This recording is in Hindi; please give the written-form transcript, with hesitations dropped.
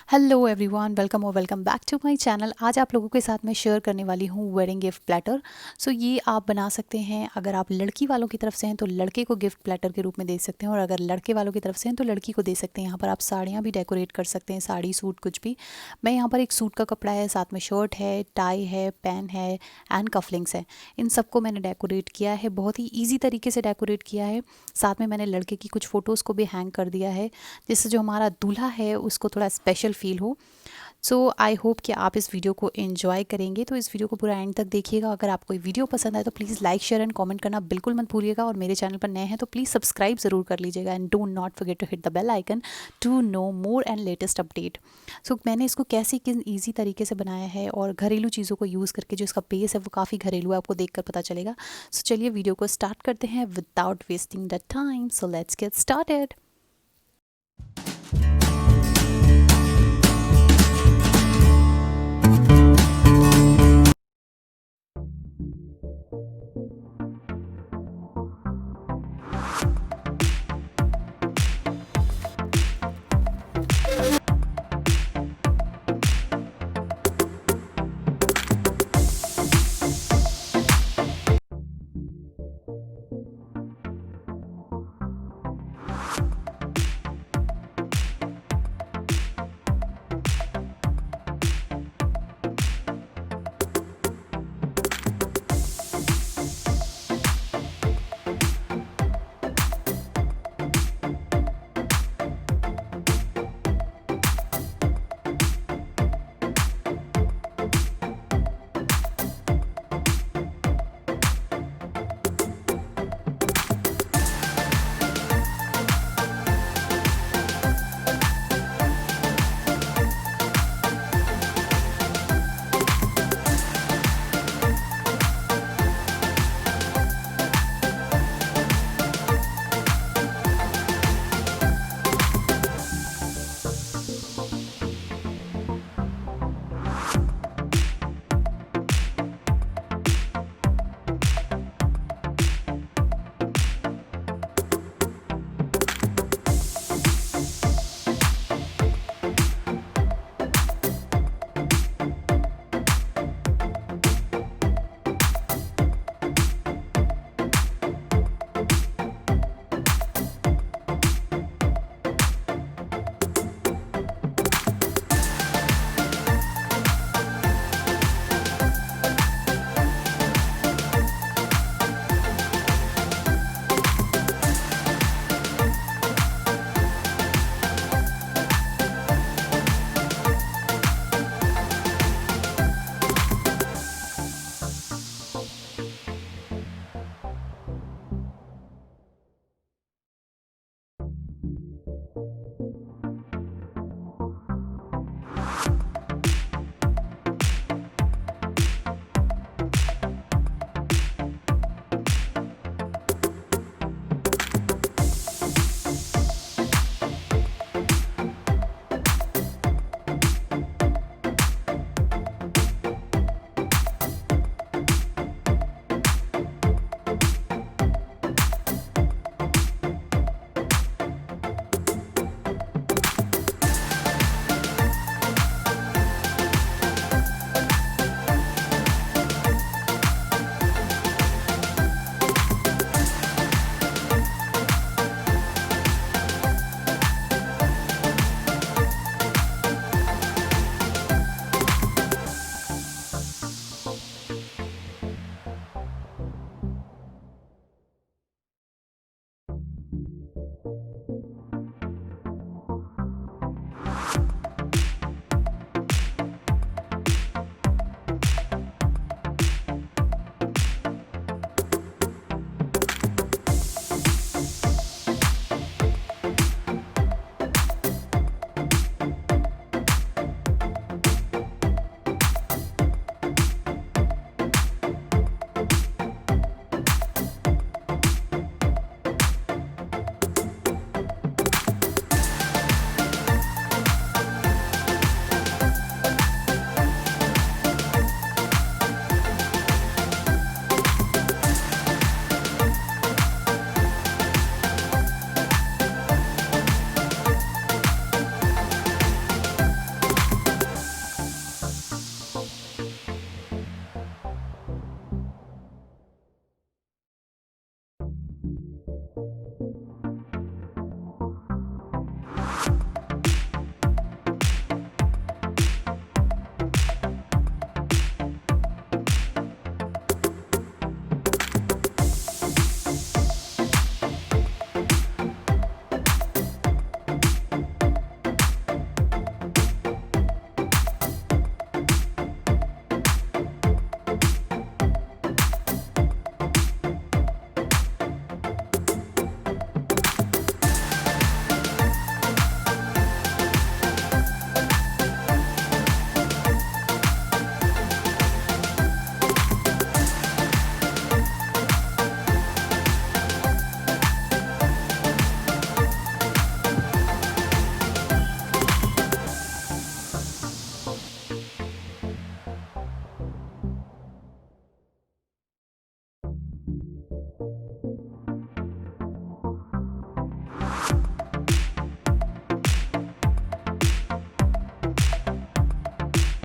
हेलो एवरीवन, वेलकम और welcome back to my channel. आज आप लोगों के साथ मैं शेयर करने वाली हूँ वेडिंग गिफ्ट प्लेटर। सो ये आप बना सकते हैं। अगर आप लड़की वालों की तरफ से हैं तो लड़के को गिफ्ट प्लेटर के रूप में दे सकते हैं, और अगर लड़के वालों की तरफ से हैं तो लड़की को दे सकते हैं। यहाँ पर आप साड़ियाँ भी डेकोरेट कर सकते हैं, साड़ी सूट कुछ भी। मैं यहाँ पर एक सूट का कपड़ा है, साथ में शर्ट है, टाई है, पेन है एंड कफलिंग्स है। इन सबको मैंने डेकोरेट किया है, बहुत ही ईजी तरीके से डेकोरेट किया है। साथ में मैंने लड़के की कुछ फ़ोटोज़ को भी हैंग कर दिया है, जिससे जो हमारा दूल्हा है उसको थोड़ा स्पेशल फील हो। सो आई होप कि आप इस वीडियो को एंजॉय करेंगे, तो इस वीडियो को पूरा एंड तक देखिएगा। अगर आपको ये वीडियो पसंद आए तो please like share and comment करना बिल्कुल मत भूलिएगा, और मेरे चैनल पर नए हैं तो प्लीज़ सब्सक्राइब ज़रूर कर लीजिएगा and don't not forget to hit the bell icon to know more and latest update. So मैंने इसको कैसे किस ईजी तरीके से बनाया है, और घरेलू चीज़ों को यूज़ करके जो इसका बेस है वो काफ़ी घरेलू है, आपको देखकर पता चलेगा। सो चलिए वीडियो को स्टार्ट करते हैं without wasting the time. So let's get started.